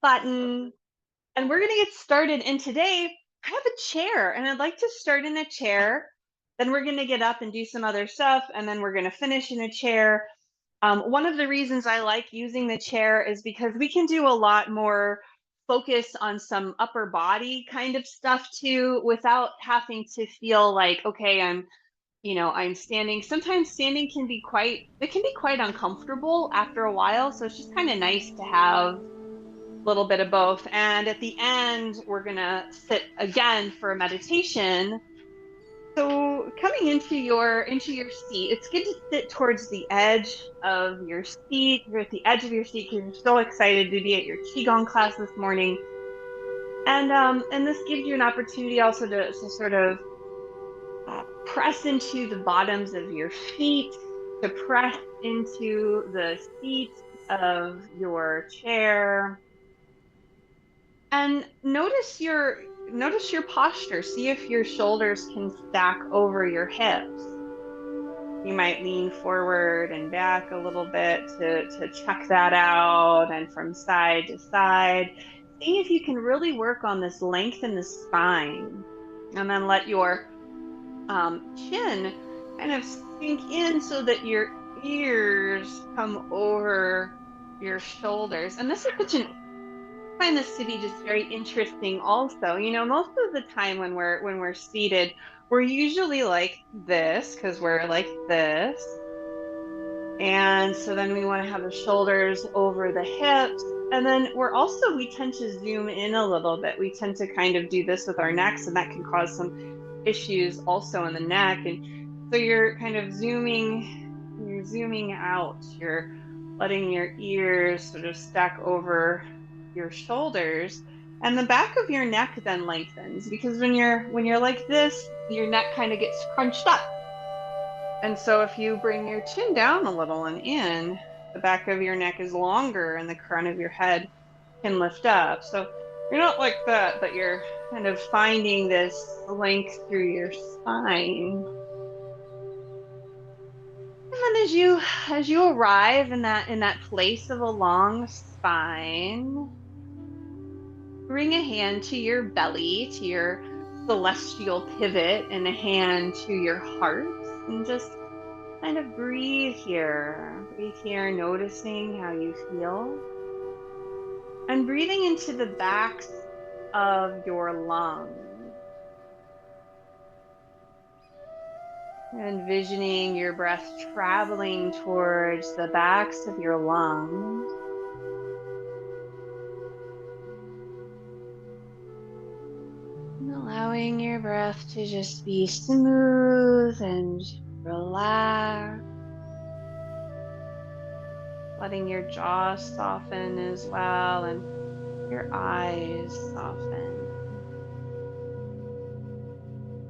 button, and we're going to get started. And today I have a chair, and I'd like to start in a chair. Then we're going to get up and do some other stuff, and then we're going to finish in a chair. One of the reasons I like using the chair is because we can do a lot more focus on some upper body kind of stuff too, without having to feel like, okay, I'm standing. Sometimes standing it can be quite uncomfortable after a while. So it's just kind of nice to have a little bit of both. And at the end, we're gonna sit again for a meditation. So coming into your seat, it's good to sit towards the edge of your seat. You're at the edge of your seat because you're so excited to be at your Qigong class this morning. And this gives you an opportunity also to sort of press into the bottoms of your feet, to press into the seat of your chair, and notice your posture. See if your shoulders can stack over your hips. You might lean forward and back a little bit to check that out, and from side to side. See if you can really work on this length in the spine, and then let your chin kind of sink in so that your ears come over your shoulders. And this is such an I find this to be just very interesting also. Most of the time when we're seated, we're usually like this because we're like this. And so then we want to have the shoulders over the hips. And then we tend to zoom in a little bit. We tend to kind of do this with our necks, and that can cause some issues also in the neck. And so you're zooming out, you're letting your ears sort of stack over your shoulders, and the back of your neck then lengthens, because when you're like this, your neck kind of gets crunched up. And so if you bring your chin down a little and in, the back of your neck is longer and the crown of your head can lift up. So you're not like that, but you're kind of finding this length through your spine. And then as you arrive in that place of a long spine, bring a hand to your belly, to your celestial pivot, and a hand to your heart, and just kind of breathe here. Breathe here, noticing how you feel. And breathing into the backs of your lungs. Envisioning your breath traveling towards the backs of your lungs. And allowing your breath to just be smooth and relaxed. Letting your jaw soften as well, and your eyes soften.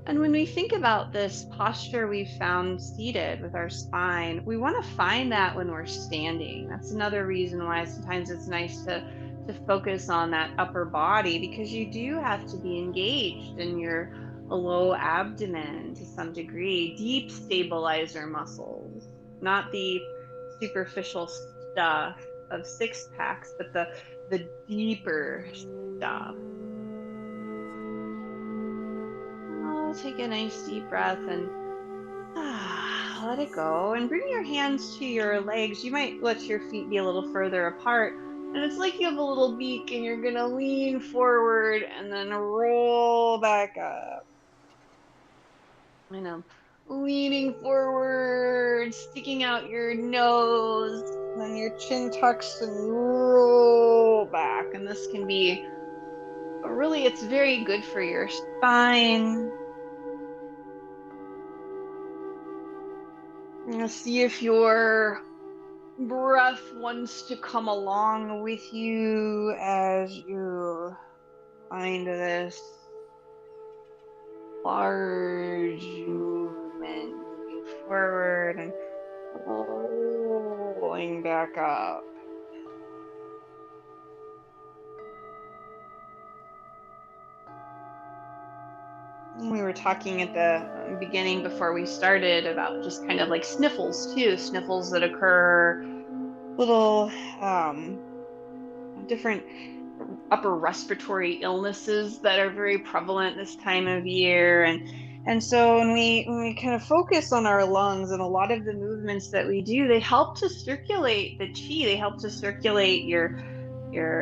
And when we think about this posture we've found seated with our spine, we want to find that when we're standing. That's another reason why sometimes it's nice to focus on that upper body, because you do have to be engaged in your low abdomen to some degree, deep stabilizer muscles, not the superficial stuff of six packs, but the deeper stuff. Take a nice deep breath and let it go. And bring your hands to your legs. You might let your feet be a little further apart. And it's like you have a little beak, and you're going to lean forward and then roll back up. Leaning forward, sticking out your nose, then your chin tucks and roll back. And this can be it's very good for your spine. See if your breath wants to come along with you as you find this large movement, moving forward and rolling back up. We were talking at the beginning before we started about just kind of like sniffles too, sniffles that occur, little different upper respiratory illnesses that are very prevalent this time of year. And so when we kind of focus on our lungs, and a lot of the movements that we do, they help to circulate the chi. They help to circulate your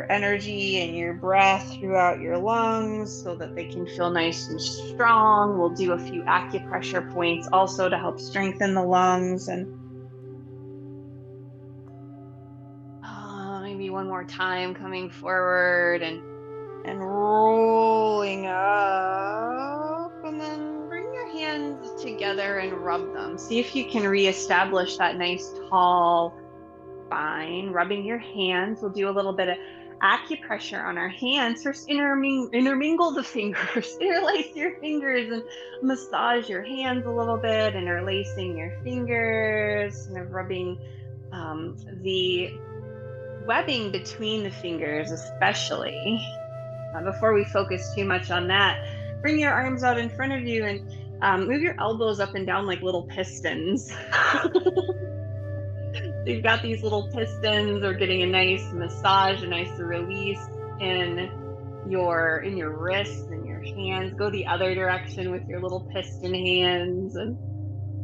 energy and your breath throughout your lungs so that they can feel nice and strong. We'll do a few acupressure points also to help strengthen the lungs. And maybe one more time, coming forward and rolling up, and then bring your hands together and rub them. See if you can reestablish that nice tall spine. Rubbing your hands. We'll do a little bit of acupressure on our hands. First, intermingle the fingers, interlace your fingers, and massage your hands a little bit, interlacing your fingers, kind of rubbing the webbing between the fingers, especially. Before we focus too much on that, bring your arms out in front of you and move your elbows up and down like little pistons. So you've got these little pistons, or getting a nice massage, a nice release in your wrists and your hands. Go the other direction with your little piston hands. And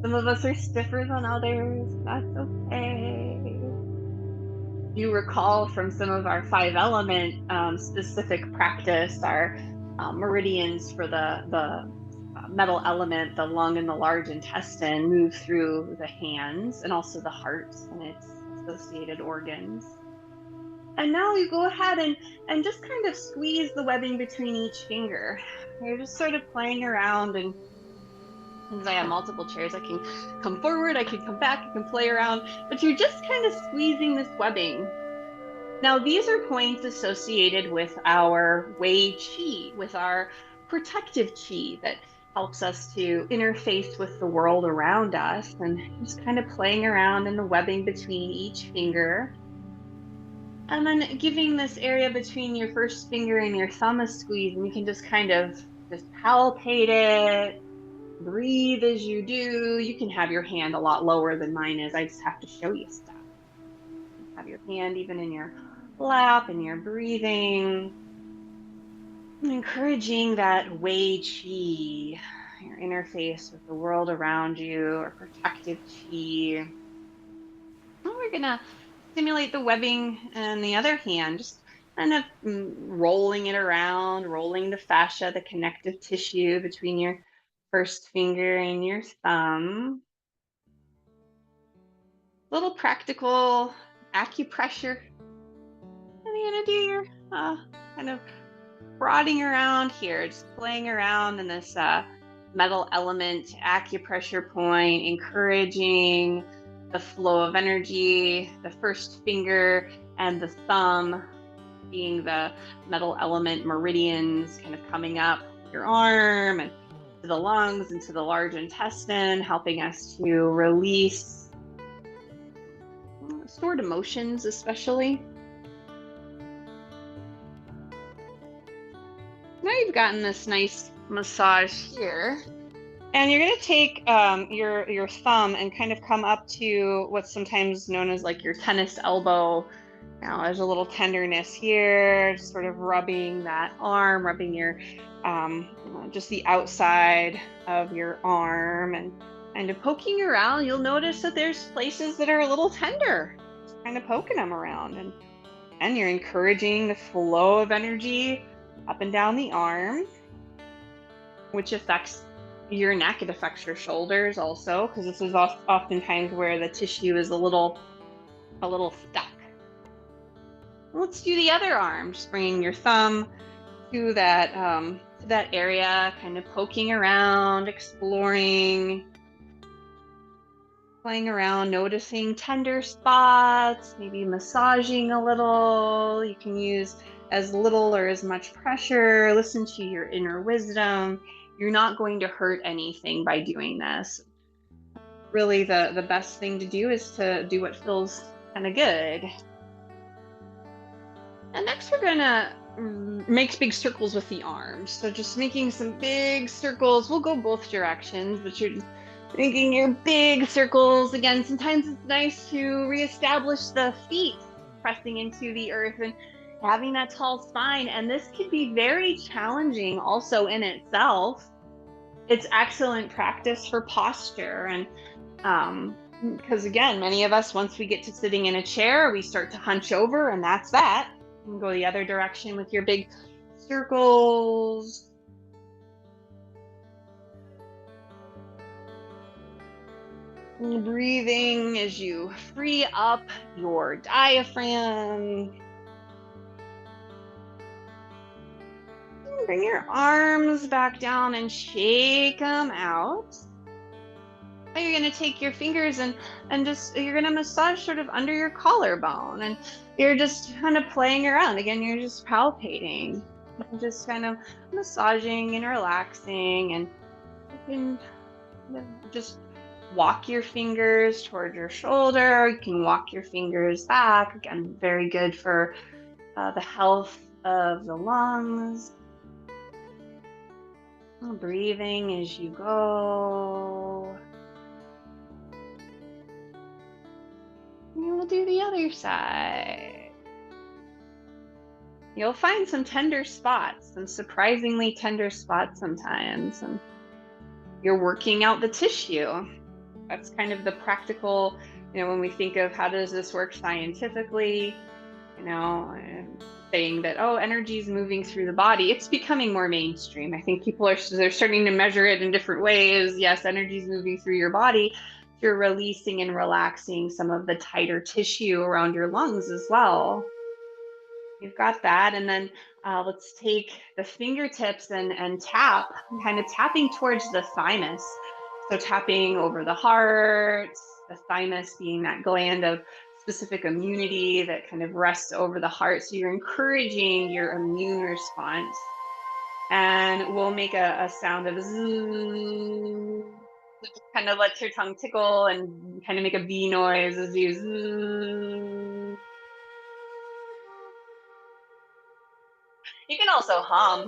some of us are stiffer than others. That's okay. You recall from some of our 5-element specific practice, our meridians for the metal element, the lung and the large intestine, move through the hands and also the heart and its associated organs. And now you go ahead and just kind of squeeze the webbing between each finger. You're just sort of playing around, and since I have multiple chairs, I can come forward, I can come back, I can play around, but you're just kind of squeezing this webbing. Now, these are points associated with our Wei Qi, with our protective Qi that helps us to interface with the world around us, and just kind of playing around in the webbing between each finger. And then giving this area between your first finger and your thumb a squeeze, and you can just kind of just palpate it. Breathe as you do. You can have your hand a lot lower than mine is. I just have to show you stuff. Have your hand even in your lap, and you're breathing. Encouraging that Wei Qi, your interface with the world around you, or protective Qi. And we're going to stimulate the webbing in the other hand, just kind of rolling it around, rolling the fascia, the connective tissue between your first finger and your thumb. Little practical acupressure. And you're gonna do your kind of prodding around here, just playing around in this metal element acupressure point, encouraging the flow of energy, the first finger and the thumb being the metal element meridians, kind of coming up your arm and to the lungs and to the large intestine, helping us to release stored emotions, especially. Now you've gotten this nice massage here, and you're going to take your thumb and kind of come up to what's sometimes known as like your tennis elbow. Now there's a little tenderness here, just sort of rubbing that arm, rubbing your just the outside of your arm, and kind of poking around. You'll notice that there's places that are a little tender, just kind of poking them around, and you're encouraging the flow of energy up and down the arm, which affects your neck. It affects your shoulders also, because this is oftentimes where the tissue is a little stuck. Let's do the other arm, just bringing your thumb to that area, kind of poking around, exploring, playing around, noticing tender spots, maybe massaging a little. You can use as little or as much pressure. Listen to your inner wisdom. You're not going to hurt anything by doing this. Really, the best thing to do is to do what feels kind of good. And next we're gonna make big circles with the arms. So just making some big circles. We'll go both directions, but you're just making your big circles. Again, sometimes it's nice to reestablish the feet pressing into the earth having that tall spine. And this can be very challenging also in itself. It's excellent practice for posture. And because again, many of us, once we get to sitting in a chair, we start to hunch over, and that's that. You can go the other direction with your big circles. Breathing as you free up your diaphragm. Bring your arms back down and shake them out. Now you're going to take your fingers and just you're going to massage sort of under your collarbone, and you're just kind of playing around. Again, you're just palpating. You're just kind of massaging and relaxing, and you can just walk your fingers toward your shoulder. You can walk your fingers back. Again, very good for the health of the lungs. Breathing as you go. And we'll do the other side. You'll find some tender spots, some surprisingly tender spots sometimes, and you're working out the tissue. That's kind of the practical, when we think of how does this work scientifically, saying that, oh, energy is moving through the body. It's becoming more mainstream. I think people they're starting to measure it in different ways. Yes, energy is moving through your body. You're releasing and relaxing some of the tighter tissue around your lungs as well. You've got that. And then let's take the fingertips and tap, kind of tapping towards the thymus. So tapping over the heart, the thymus being that gland of specific immunity that kind of rests over the heart. So you're encouraging your immune response. And we'll make a sound of zzz. Just kind of let your tongue tickle and kind of make a V noise as you zzz. You can also hum.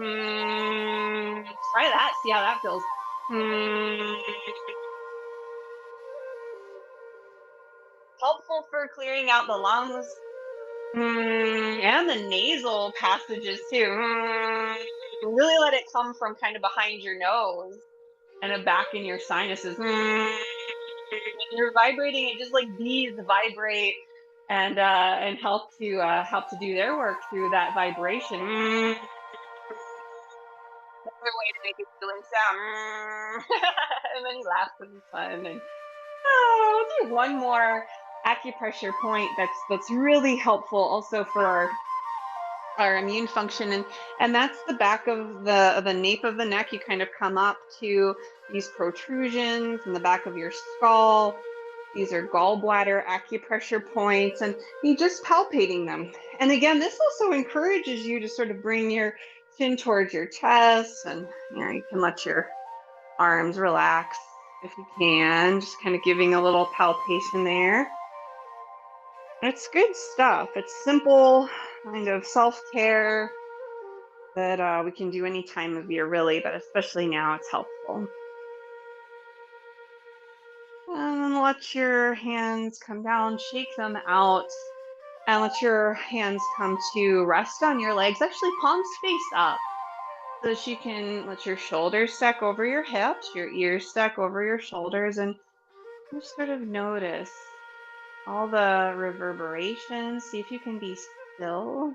Try that. See how that feels. Helpful for clearing out the lungs and the nasal passages too. Really let it come from kind of behind your nose and back in your sinuses. You're vibrating it just like bees vibrate and help to do their work through that vibration. Another way to make it feeling sound. And then you laugh because it's fun. And we'll do one more acupressure point that's really helpful also for our immune function, and that's the back of the nape of the neck. You kind of come up to these protrusions in the back of your skull. These are gallbladder acupressure points, and you just palpating them. And again, this also encourages you to sort of bring your chin towards your chest, and you can let your arms relax if you can, just kind of giving a little palpation there. It's good stuff. It's simple kind of self-care that we can do any time of year, really, but especially now it's helpful. And then let your hands come down, shake them out, and let your hands come to rest on your legs, actually palms face up, so that you can let your shoulders stack over your hips, your ears stack over your shoulders, and just sort of notice all the reverberations. See if you can be still.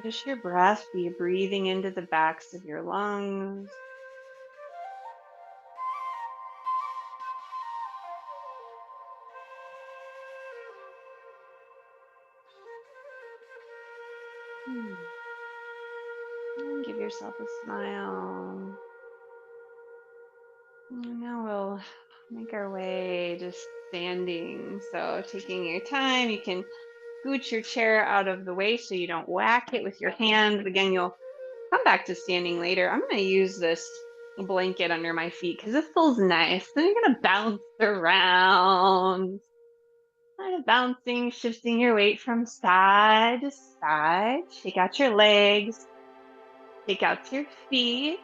Just your breath, be breathing into the backs of your lungs. And give yourself a smile. And now we'll make our way just standing. So taking your time, you can scoot your chair out of the way so you don't whack it with your hands. Again, you'll come back to standing later. I'm going to use this blanket under my feet because it feels nice. Then you're going to bounce around. Kind of bouncing, shifting your weight from side to side. Shake out your legs. Shake out your feet.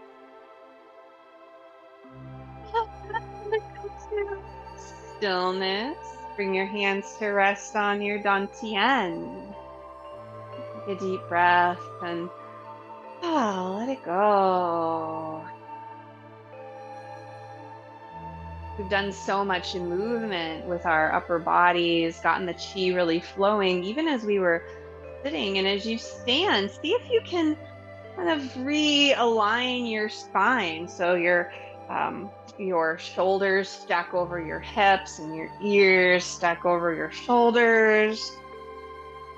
Stillness. bring your hands to rest on your dantian. Take a deep breath and let it go. We've done so much movement with our upper bodies, gotten the chi really flowing, even as we were sitting. And as you stand, see if you can kind of realign your spine. So your shoulders stack over your hips and your ears stack over your shoulders.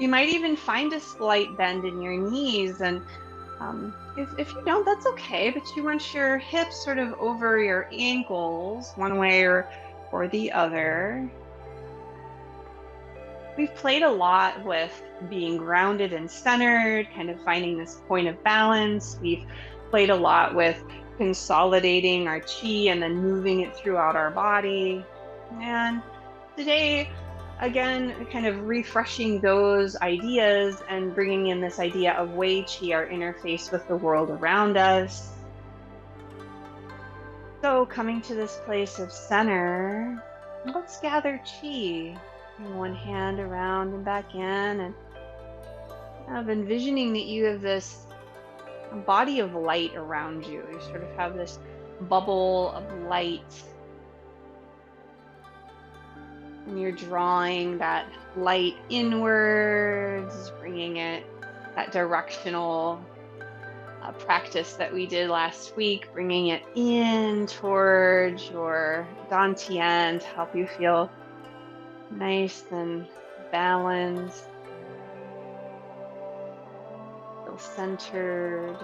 You might even find a slight bend in your knees. And if you don't, that's okay. But you want your hips sort of over your ankles, one way or the other. We've played a lot with being grounded and centered, kind of finding this point of balance. We've played a lot with consolidating our chi and then moving it throughout our body. And today, again, kind of refreshing those ideas and bringing in this idea of Wei Qi, our interface with the world around us. So coming to this place of center, let's gather chi. One hand around and back in, and kind of envisioning that you have this body of light around you. You sort of have this bubble of light, and you're drawing that light inwards, bringing it, that directional practice that we did last week, bringing it in towards your dantian to help you feel nice and balanced, feel centered.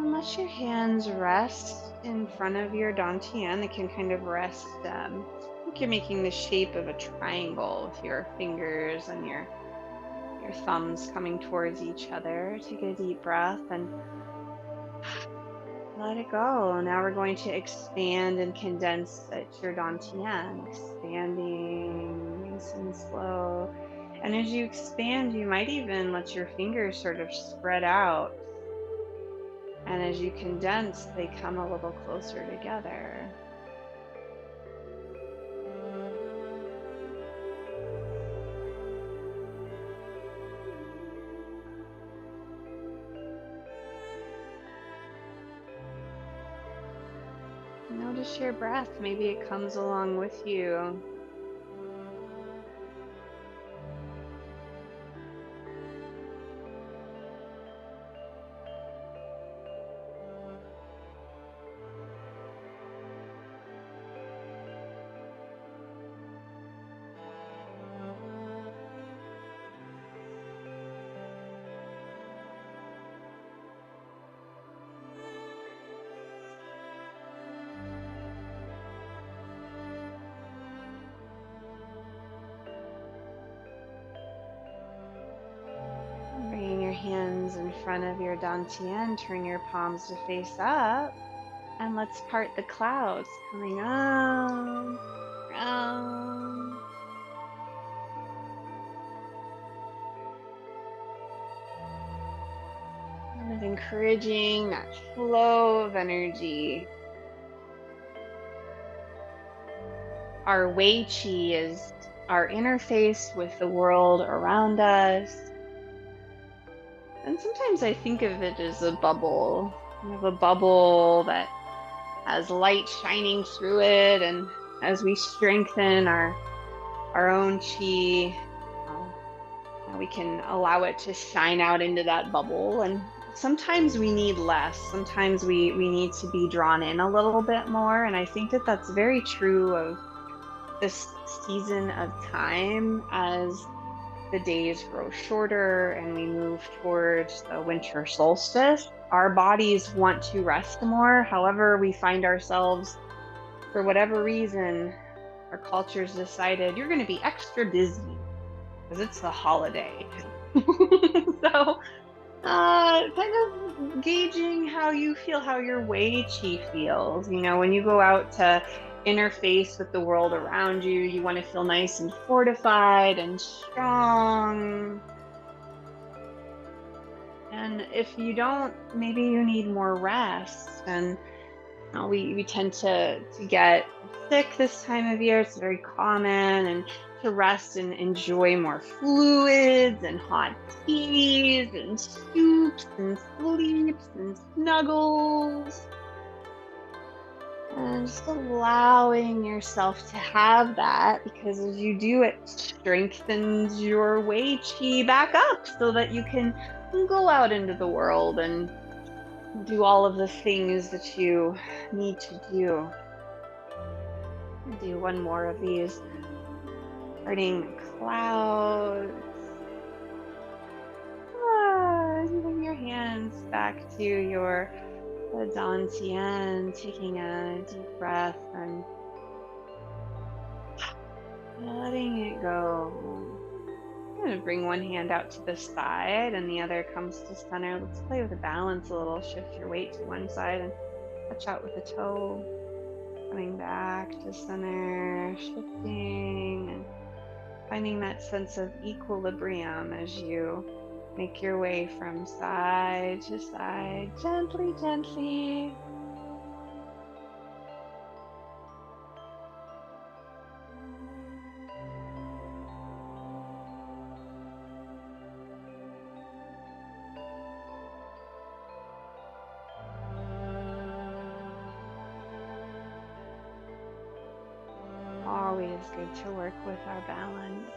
Let your hands rest in front of your dantian. They can kind of rest, I think you're making the shape of a triangle with your fingers and your thumbs coming towards each other. Take a deep breath and let it go. Now we're going to expand and condense at your dantian, expanding nice and slow. And as you expand, you might even let your fingers sort of spread out. And as you condense, they come a little closer together. Notice your breath. Maybe it comes along with you. Hands in front of your dantian, turn your palms to face up, and let's part the clouds coming up, around. Kind of encouraging that flow of energy. Our Wei Qi is our interface with the world around us. And sometimes I think of it as a bubble. We have a bubble that has light shining through it, and as we strengthen our own chi, we can allow it to shine out into that bubble. And sometimes we need less. Sometimes we need to be drawn in a little bit more. And I think that that's very true of this season of time as the days grow shorter and we move towards the winter solstice. Our bodies want to rest more. However, we find ourselves, for whatever reason, our culture's decided you're going to be extra busy because it's the holiday. So, kind of gauging how you feel, how your Wei Chi feels. When you go out to interface with the world around you, you want to feel nice and fortified and strong. And if you don't, maybe you need more rest. And we tend to get sick this time of year. It's very common, and to rest and enjoy more fluids and hot teas and soups and sleeps and snuggles. And just allowing yourself to have that, because as you do, it strengthens your Wei Qi back up so that you can go out into the world and do all of the things that you need to do. I'll do one more of these, starting the clouds. Bring your hands back to your Dantian, taking a deep breath and letting it go. I'm going to bring one hand out to the side and the other comes to center. Let's play with the balance a little. Shift your weight to one side and touch out with the toe. Coming back to center, shifting, and finding that sense of equilibrium as you make your way from side to side, gently, gently. Always good to work with our balance.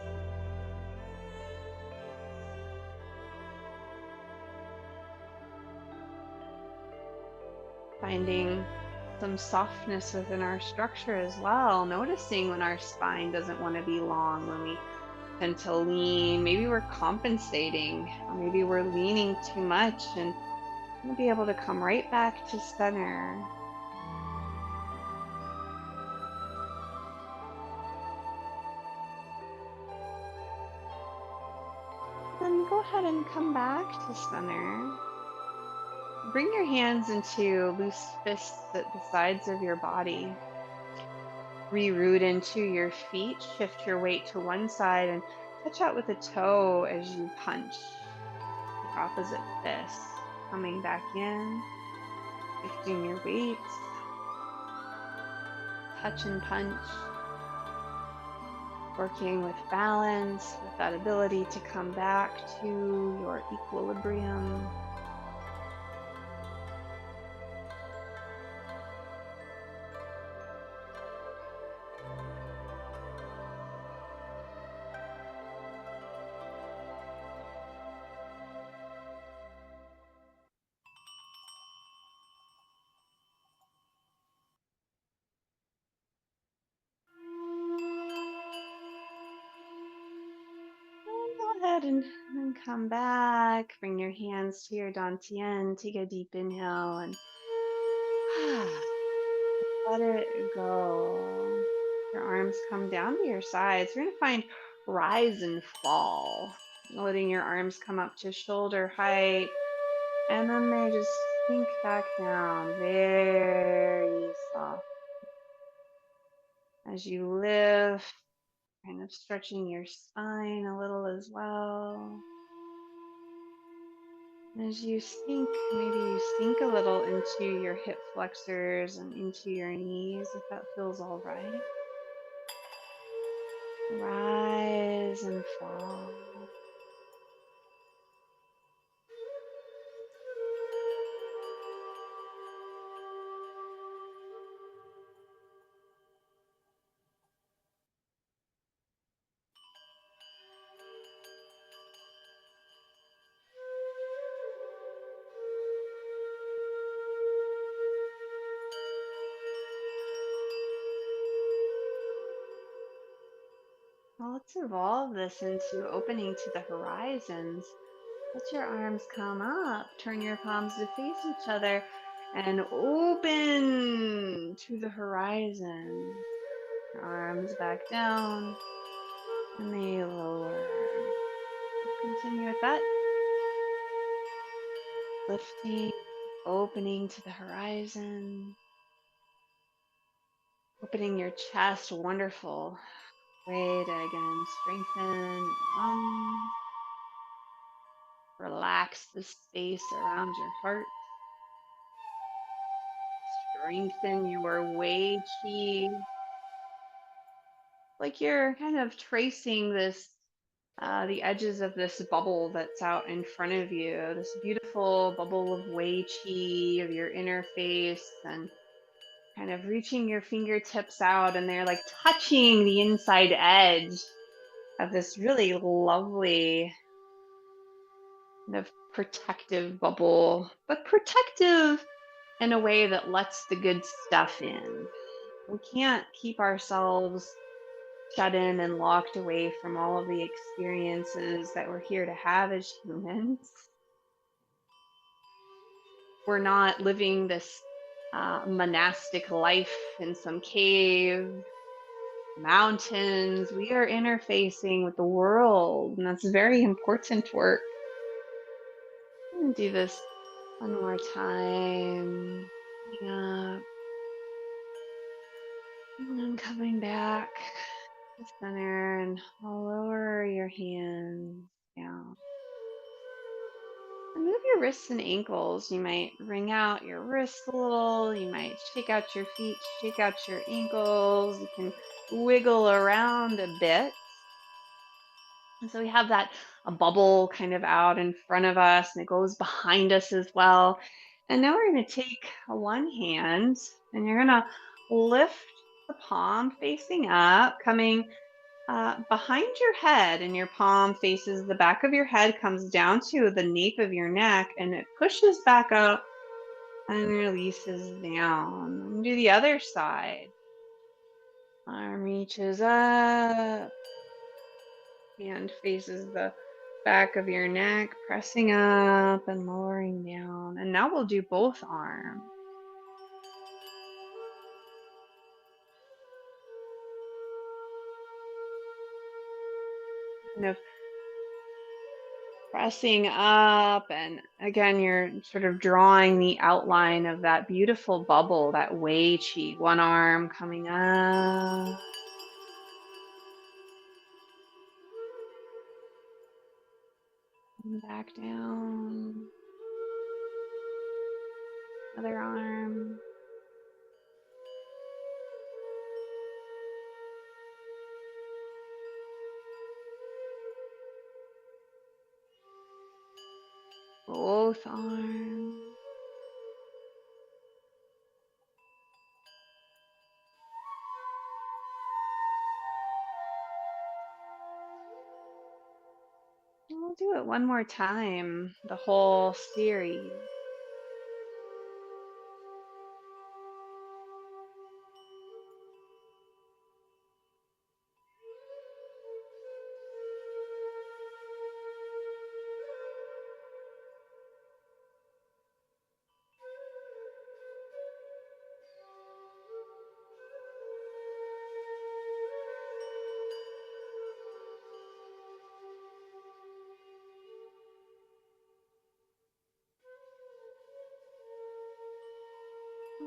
Finding some softness within our structure as well. Noticing when our spine doesn't want to be long, when we tend to lean. Maybe we're compensating, or maybe we're leaning too much, and we'll be able to come right back to center. Then go ahead and come back to center. Bring your hands into loose fists at the sides of your body. Reroot into your feet. Shift your weight to one side and touch out with a toe as you punch the opposite fist. Coming back in, shifting your weight. Touch and punch. Working with balance, with that ability to come back to your equilibrium. Go ahead and come back. Bring your hands to your dantian. Take a deep inhale and let it go. Your arms come down to your sides. You're going to find rise and fall. Letting your arms come up to shoulder height. And then they just sink back down very soft. As you lift, kind of stretching your spine a little as well. As you sink, maybe you sink a little into your hip flexors and into your knees if that feels all right. Rise and fall. Well, let's evolve this into opening to the horizons. Let your arms come up, turn your palms to face each other, and open to the horizon. Arms back down and they lower. Continue with that. Lifting, opening to the horizon, opening your chest. Wonderful way to again strengthen your lungs, relax the space around your heart, strengthen your Wei Qi. Like you're kind of tracing this the edges of this bubble that's out in front of you, this beautiful bubble of Wei Qi of your inner face, and kind of reaching your fingertips out, and they're like touching the inside edge of this really lovely kind of protective bubble, but protective in a way that lets the good stuff in. We can't keep ourselves shut in and locked away from all of the experiences that we're here to have as humans. We're not living this monastic life in some cave, mountains. We are interfacing with the world, and that's very important work. I'm gonna do this one more time. Yeah, and then coming back to center and lower your hands down. And move your wrists and ankles. You might wring out your wrists a little. You might shake out your feet, shake out your ankles. You can wiggle around a bit. And so we have that a bubble kind of out in front of us, and it goes behind us as well. And now we're going to take one hand and you're going to lift the palm facing up, coming behind your head, and your palm faces the back of your head, comes down to the nape of your neck, and it pushes back up and releases down. And do the other side. Arm reaches up, hand faces the back of your neck, pressing up and lowering down. And now we'll do both arms. Kind of pressing up, and again you're sort of drawing the outline of that beautiful bubble, that Wei Qi. One arm coming up and back down. Other arm. Both arms. And we'll do it one more time, the whole series.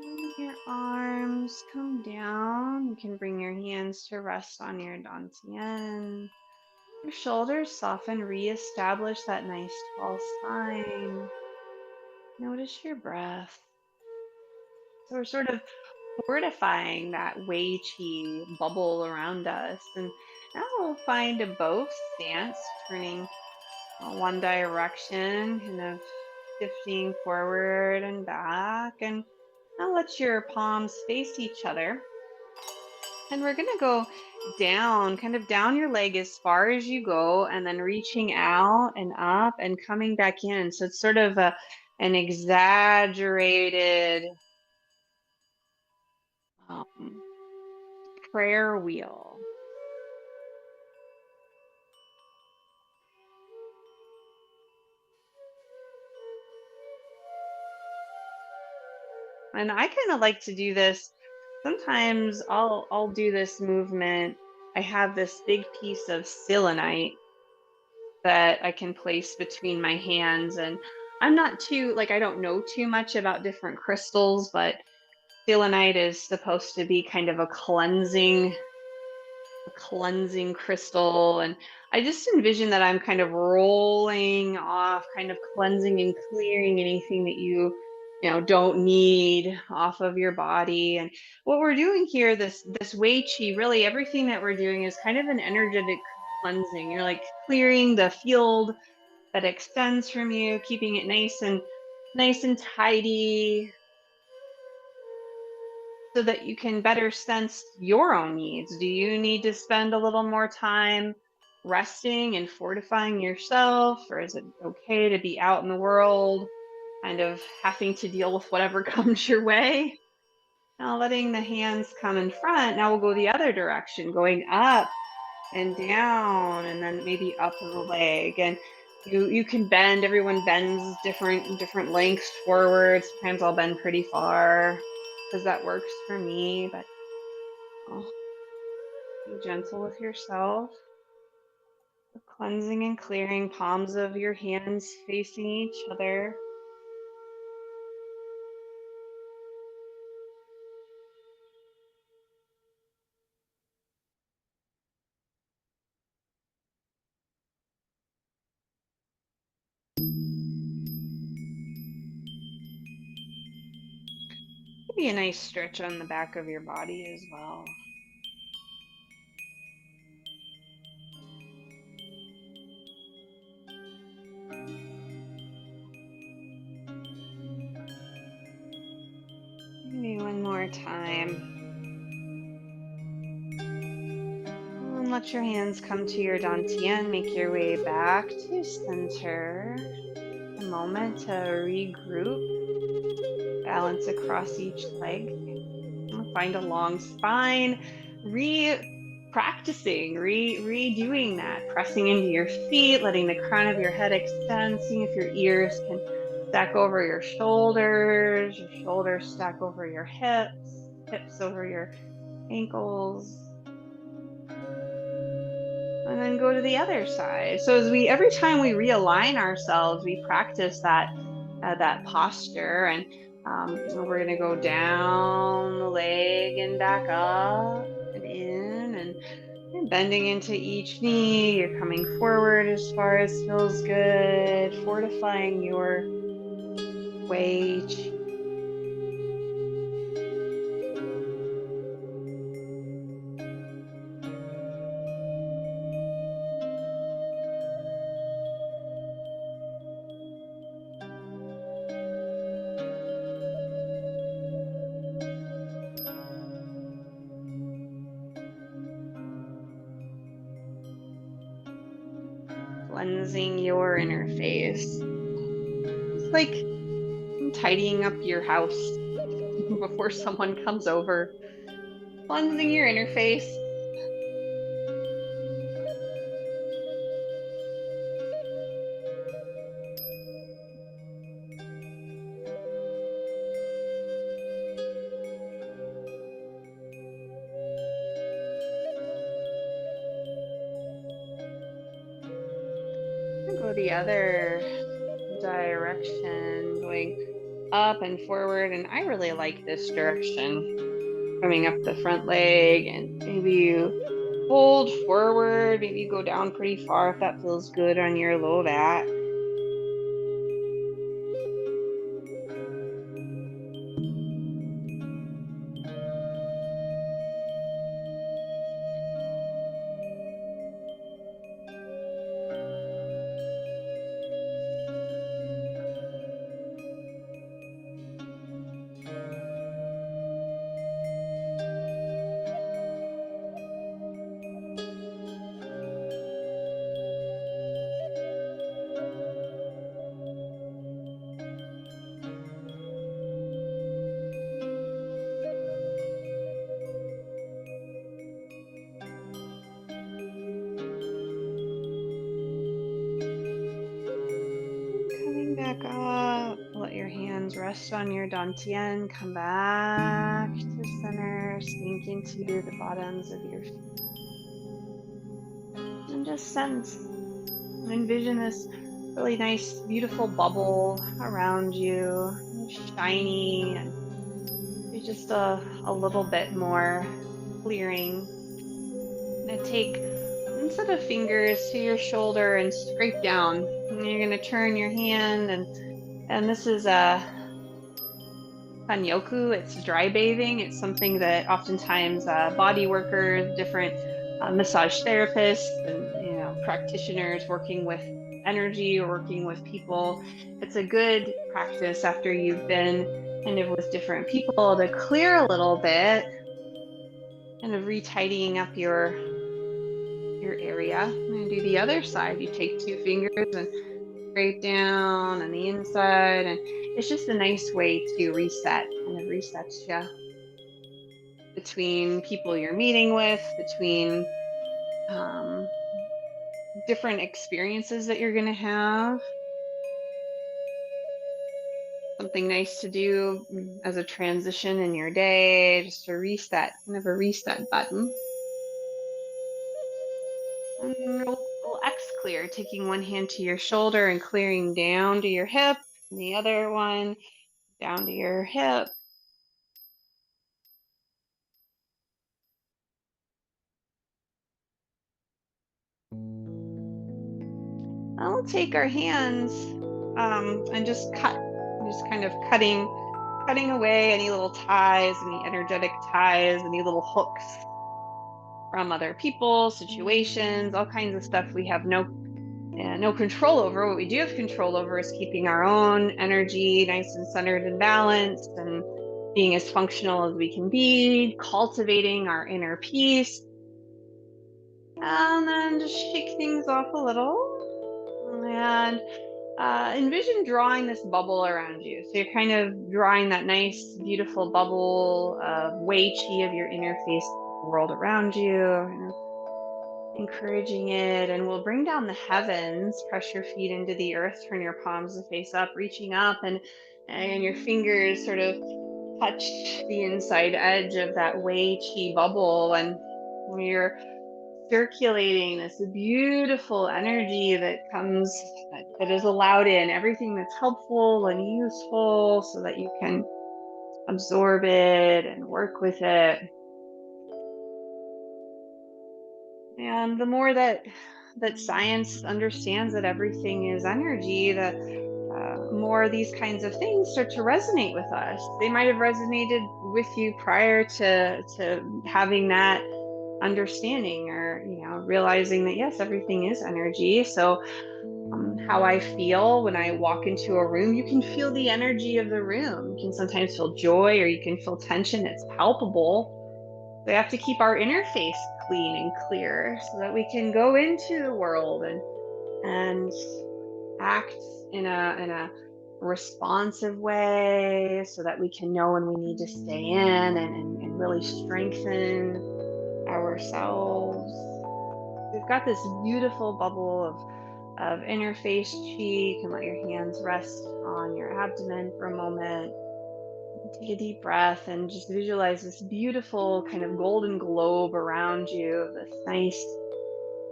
And your arms come down. You can bring your hands to rest on your dantian. Your shoulders soften, reestablish that nice tall spine. Notice your breath. So we're sort of fortifying that Wei Qi bubble around us. And now we'll find a bow stance, turning one direction, kind of shifting forward and back. And now let your palms face each other. And we're going to go down, kind of down your leg as far as you go, and then reaching out and up and coming back in. So it's sort of an exaggerated um, prayer wheel. And I kind of like to do this sometimes I'll do this movement. I have this big piece of selenite that I can place between my hands, and I'm not too like I don't know too much about different crystals, but selenite is supposed to be kind of a cleansing crystal. And I just envision that I'm kind of rolling off, kind of cleansing and clearing anything that don't need off of your body. And what we're doing here, this wei chi, really everything that we're doing is kind of an energetic cleansing. You're like clearing the field that extends from you, keeping it nice and tidy, so that you can better sense your own needs. Do you need to spend a little more time resting and fortifying yourself, or is it okay to be out in the world, kind of having to deal with whatever comes your way? Now, letting the hands come in front, now we'll go the other direction, going up and down, and then maybe up the leg. And you can bend. Everyone bends different lengths forward. Sometimes I'll bend pretty far because that works for me. But oh, be gentle with yourself. Cleansing and clearing, palms of your hands facing each other. Maybe a nice stretch on the back of your body as well. Maybe one more time. And let your hands come to your dantian. Make your way back to center. A moment to regroup, balance across each leg. Find a long spine. Practicing, redoing that, pressing into your feet, letting the crown of your head extend, seeing if your ears can stack over your shoulders stack over your hips over your ankles. And then go to the other side. So every time we realign ourselves, we practice that posture. And we're going to go down the leg and back up and in, and you're bending into each knee. You're coming forward as far as feels good, fortifying your wei chi. Cleansing your interface. It's like tidying up your house before someone comes over. Cleansing your interface. Go the other direction, going up and forward. And I really like this direction, coming up the front leg, and maybe you hold forward, maybe you go down pretty far if that feels good on your low back. Coming back up, let your hands rest on your dantian. Come back to center. Sink into the bottoms of your feet. And just sense and envision this really nice, beautiful bubble around you. Shiny and just a little bit more clearing. I'm going to take one set of fingers to your shoulder and scrape down. And you're going to turn your hand, and this is a Kanyoku. It's dry bathing. It's something that oftentimes body workers, different massage therapists, and practitioners working with energy or working with people. It's a good practice after you've been kind of with different people to clear a little bit, kind of retidying up your area. I'm going to do the other side. You take two fingers and scrape down on the inside, and it's just a nice way to reset, kind of resets you between people you're meeting with, between different experiences that you're going to have. Something nice to do as a transition in your day, just a reset, kind of a reset button. And we'll X clear, taking one hand to your shoulder and clearing down to your hip, and the other one down to your hip. And we'll take our hands and just cut, just kind of cutting away any little ties, any energetic ties, any little hooks from other people, situations, all kinds of stuff we have no control over. What we do have control over is keeping our own energy nice and centered and balanced, and being as functional as we can be, cultivating our inner peace. And then just shake things off a little, and envision drawing this bubble around you. So you're kind of drawing that nice, beautiful bubble of Wei Qi of your inner face world around you, encouraging it. And we'll bring down the heavens, press your feet into the earth, turn your palms to face up, reaching up, and your fingers sort of touch the inside edge of that Wei Qi bubble. And when you're circulating this beautiful energy that comes, that is allowed in, everything that's helpful and useful, so that you can absorb it and work with it. And the more that science understands that everything is energy, the more these kinds of things start to resonate with us. They might have resonated with you prior to having that understanding, or realizing that yes, everything is energy. So how I feel when I walk into a room, you can feel the energy of the room. You can sometimes feel joy, or you can feel tension. It's palpable. We have to keep our interface clean and clear so that we can go into the world and act in a responsive way, so that we can know when we need to stay in and really strengthen ourselves. We've got this beautiful bubble of interface chi. You can let your hands rest on your abdomen for a moment. Take a deep breath and just visualize this beautiful kind of golden globe around you, this nice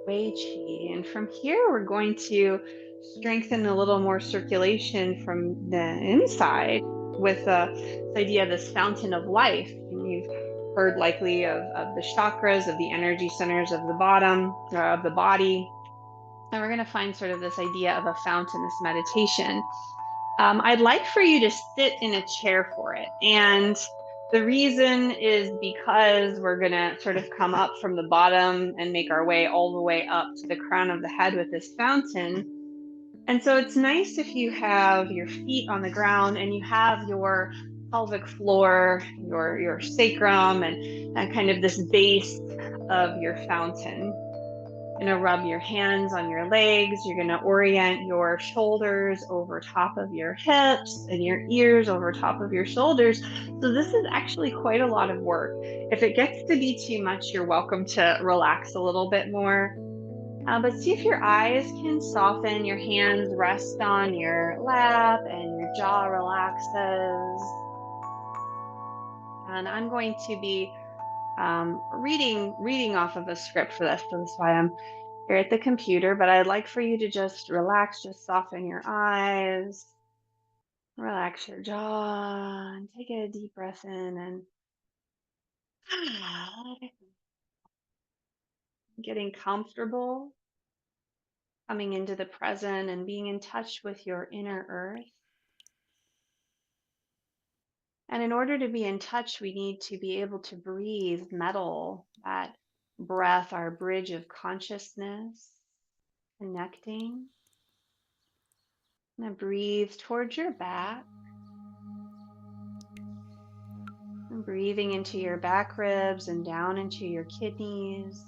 Wei Qi. And from here, we're going to strengthen a little more circulation from the inside with this idea of this fountain of life. And you've heard likely of the chakras, of the energy centers of the bottom of the body. And we're going to find sort of this idea of a fountain, this meditation. I'd like for you to sit in a chair for it. And the reason is because we're going to sort of come up from the bottom and make our way all the way up to the crown of the head with this fountain. And so it's nice if you have your feet on the ground and you have your pelvic floor, your sacrum, and kind of this base of your fountain. You're going to rub your hands on your legs. You're going to orient your shoulders over top of your hips and your ears over top of your shoulders. So this is actually quite a lot of work. If it gets to be too much, you're welcome to relax a little bit more. But see if your eyes can soften, your hands rest on your lap, and your jaw relaxes. And I'm going to be reading off of a script for this. So that's why I'm here at the computer. But I'd like for you to just relax, just soften your eyes, relax your jaw, and take a deep breath in and getting comfortable, coming into the present and being in touch with your inner earth. And in order to be in touch, we need to be able to breathe metal, that breath, our bridge of consciousness, connecting. Now breathe towards your back and breathing into your back ribs and down into your kidneys.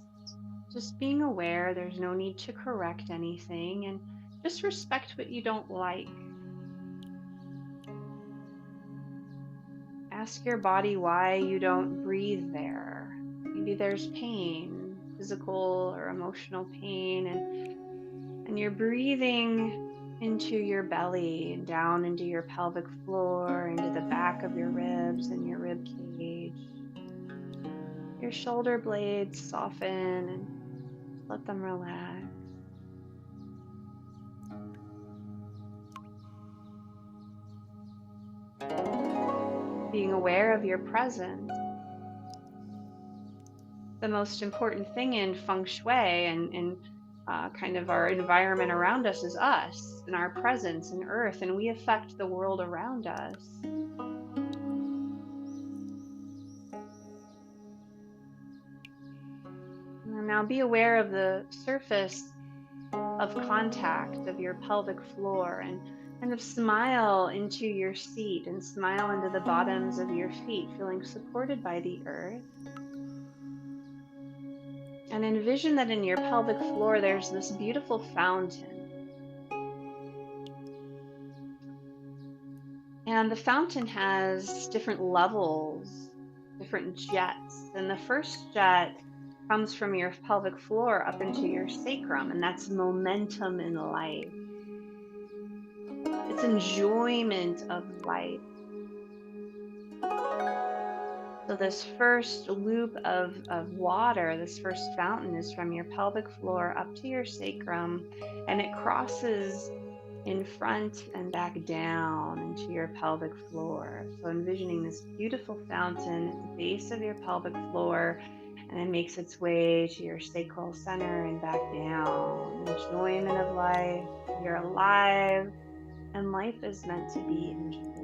Just being aware there's no need to correct anything and just respect what you don't like. Ask your body why you don't breathe there. Maybe there's pain, physical or emotional pain, and you're breathing into your belly and down into your pelvic floor, into the back of your ribs and your rib cage. Your shoulder blades soften and let them relax. Being aware of your presence. The most important thing in feng shui and kind of our environment around us is us and our presence in earth, and we affect the world around us. And now be aware of the surface of contact of your pelvic floor and kind of smile into your seat and smile into the bottoms of your feet, feeling supported by the earth. And envision that in your pelvic floor, there's this beautiful fountain. And the fountain has different levels, different jets. And the first jet comes from your pelvic floor up into your sacrum, and that's momentum in life. It's enjoyment of life. So this first loop of water, this first fountain is from your pelvic floor up to your sacrum, and it crosses in front and back down into your pelvic floor. So envisioning this beautiful fountain at the base of your pelvic floor, and it makes its way to your sacral center and back down. Enjoyment of life. You're alive, and life is meant to be enjoyed.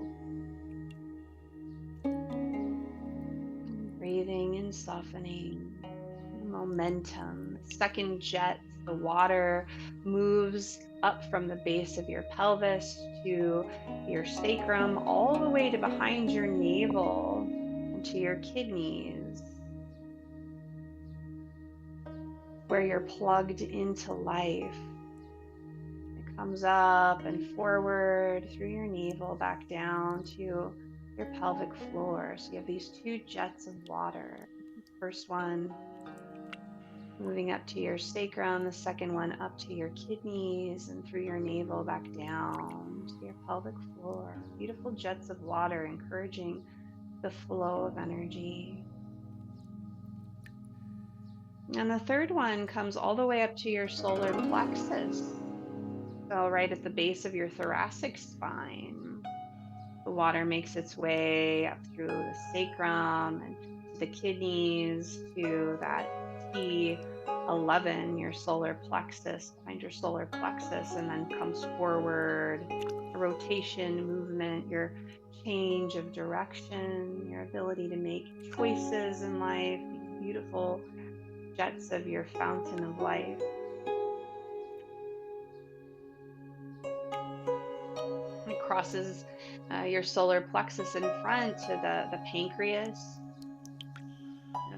Breathing and softening. Momentum. Second jet, the water moves up from the base of your pelvis to your sacrum, all the way to behind your navel and to your kidneys, where you're plugged into life. It comes up and forward through your navel, back down to your pelvic floor. So you have these two jets of water. First one moving up to your sacrum, the second one up to your kidneys and through your navel back down to your pelvic floor. Beautiful jets of water encouraging the flow of energy. And the third one comes all the way up to your solar plexus. So right at the base of your thoracic spine. The water makes its way up through the sacrum and to the kidneys to that T11, your solar plexus, behind your solar plexus, and then comes forward, a rotation, movement, your change of direction, your ability to make choices in life, these beautiful jets of your fountain of life. It crosses your solar plexus in front to the pancreas,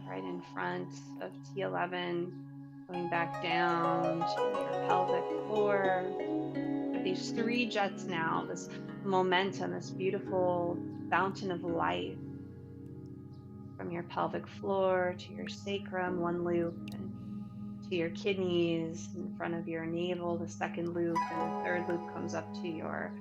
right in front of T11, going back down to your pelvic floor. These three jets now, this momentum, this beautiful fountain of life from your pelvic floor to your sacrum, one loop, and to your kidneys, in front of your navel, the second loop, and the third loop comes up to your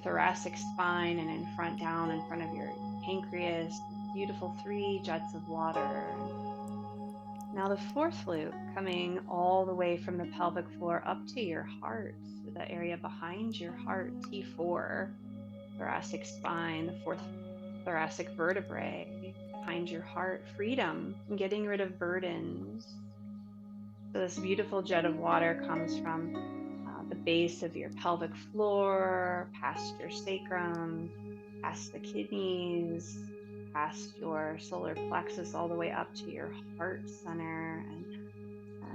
thoracic spine and in front down in front of your pancreas. Beautiful three jets of water. And now the fourth loop coming all the way from the pelvic floor up to your heart, so the area behind your heart, T4, thoracic spine, the fourth thoracic vertebrae behind your heart, freedom, and getting rid of burdens. So this beautiful jet of water comes from the base of your pelvic floor, past your sacrum, past the kidneys, past your solar plexus, all the way up to your heart center, and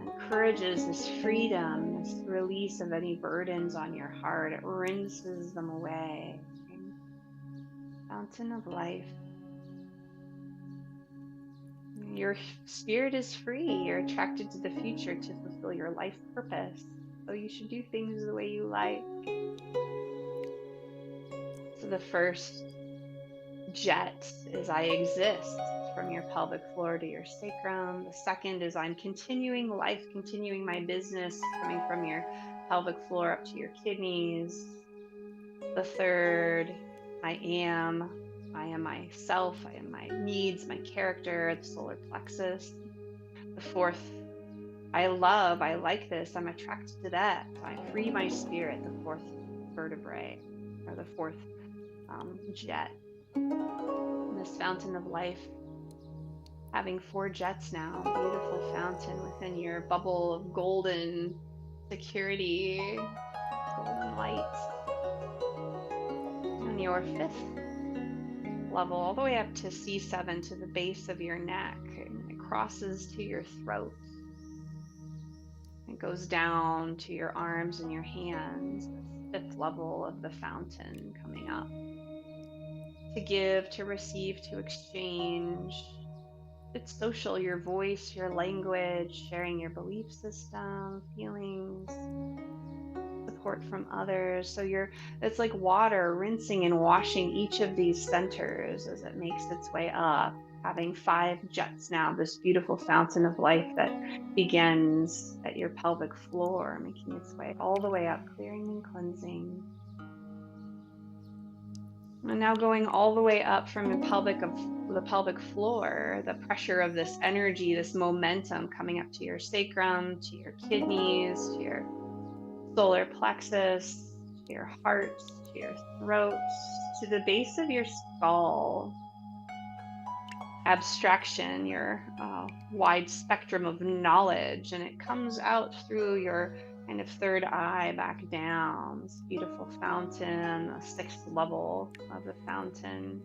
encourages this freedom, this release of any burdens on your heart. It rinses them away. Fountain of life. Your spirit is free. You're attracted to the future to fulfill your life purpose. So you should do things the way you like. So the first jet is I exist, from your pelvic floor to your sacrum. The second is I'm continuing life, continuing my business, coming from your pelvic floor up to your kidneys. The third, I am myself, I am my needs, my character, the solar plexus. The fourth, I like this, I'm attracted to that. I free my spirit, the fourth vertebrae, or the fourth jet. And this fountain of life, having four jets now, beautiful fountain within your bubble of golden security, golden light. And your fifth level, all the way up to C7, to the base of your neck, and it crosses to your throat. It goes down to your arms and your hands, the fifth level of the fountain coming up. To give, to receive, to exchange. It's social, your voice, your language, sharing your belief system, feelings, support from others. So it's like water rinsing and washing each of these centers as it makes its way up, having five jets now, this beautiful fountain of life that begins at your pelvic floor, making its way all the way up, clearing and cleansing. And now going all the way up from the pelvic floor, the pressure of this energy, this momentum coming up to your sacrum, to your kidneys, to your solar plexus, to your heart, to your throat, to the base of your skull. Abstraction, your wide spectrum of knowledge, and it comes out through your kind of third eye back down. This beautiful fountain, the sixth level of the fountain.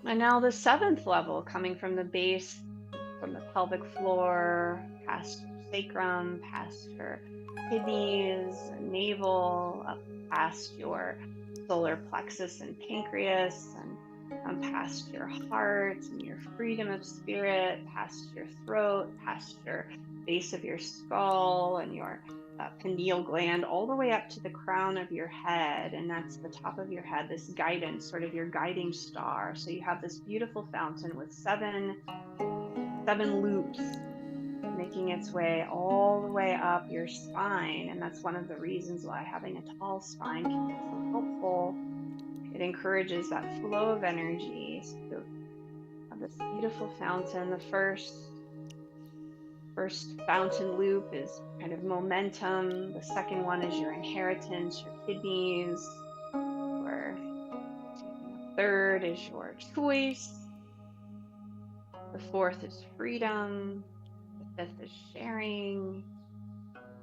And now the seventh level, coming from the base, from the pelvic floor, past your sacrum, past your kidneys, navel, up past your solar plexus and pancreas, and past your heart and your freedom of spirit, past your throat, past your base of your skull and your pineal gland, all the way up to the crown of your head. And that's the top of your head, this guidance, sort of your guiding star. So you have this beautiful fountain with seven loops making its way all the way up your spine. And that's one of the reasons why having a tall spine can be so helpful. It encourages that flow of energy. So this beautiful fountain, the first fountain loop is kind of momentum. The second one is your inheritance, your kidneys. Your third is your choice. The fourth is freedom. The fifth is sharing.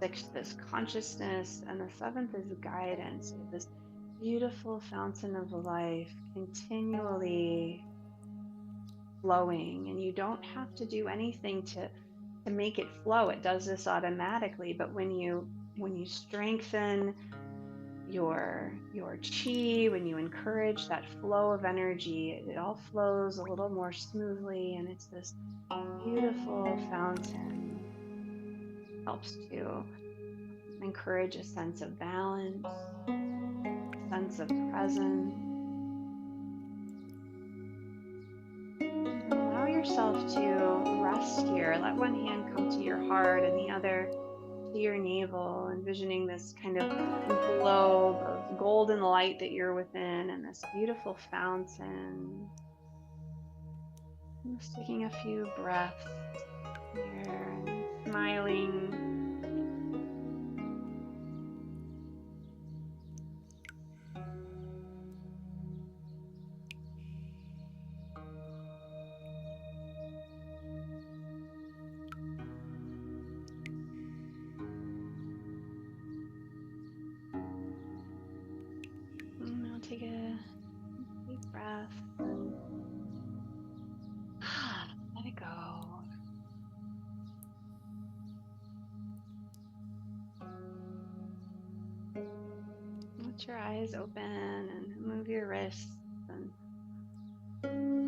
Sixth is consciousness. And the seventh is guidance. This beautiful fountain of life continually flowing, and you don't have to do anything to make it flow. It does this automatically. But when you strengthen your chi, when you encourage that flow of energy, it all flows a little more smoothly, and it's this beautiful fountain. Helps to encourage a sense of balance, a sense of presence. Allow yourself to rest here. Let one hand come to your heart and the other to your navel, envisioning this kind of globe of golden light that you're within and this beautiful fountain. Just taking a few breaths here and smiling. And I'll take a deep breath and let it go. Let your eyes open and move your wrists and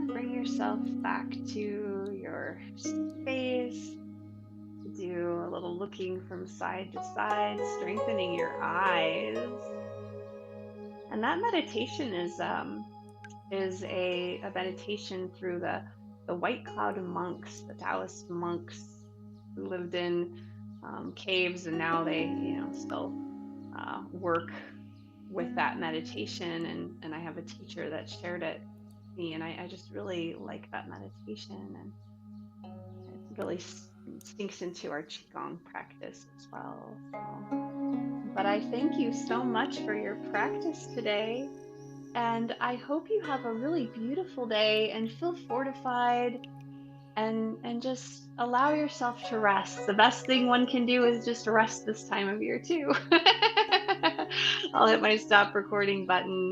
bring yourself back to your space. Do a little looking from side to side, strengthening your eyes. And that meditation is a meditation through the White Cloud monks, the Taoist monks who lived in caves, and now they still work with that meditation. And I have a teacher that shared it with me, and I just really like that meditation, and it really sinks into our Qigong practice as well. But I thank you so much for your practice today. And I hope you have a really beautiful day and feel fortified, and just allow yourself to rest. The best thing one can do is just rest this time of year too. I'll hit my stop recording button.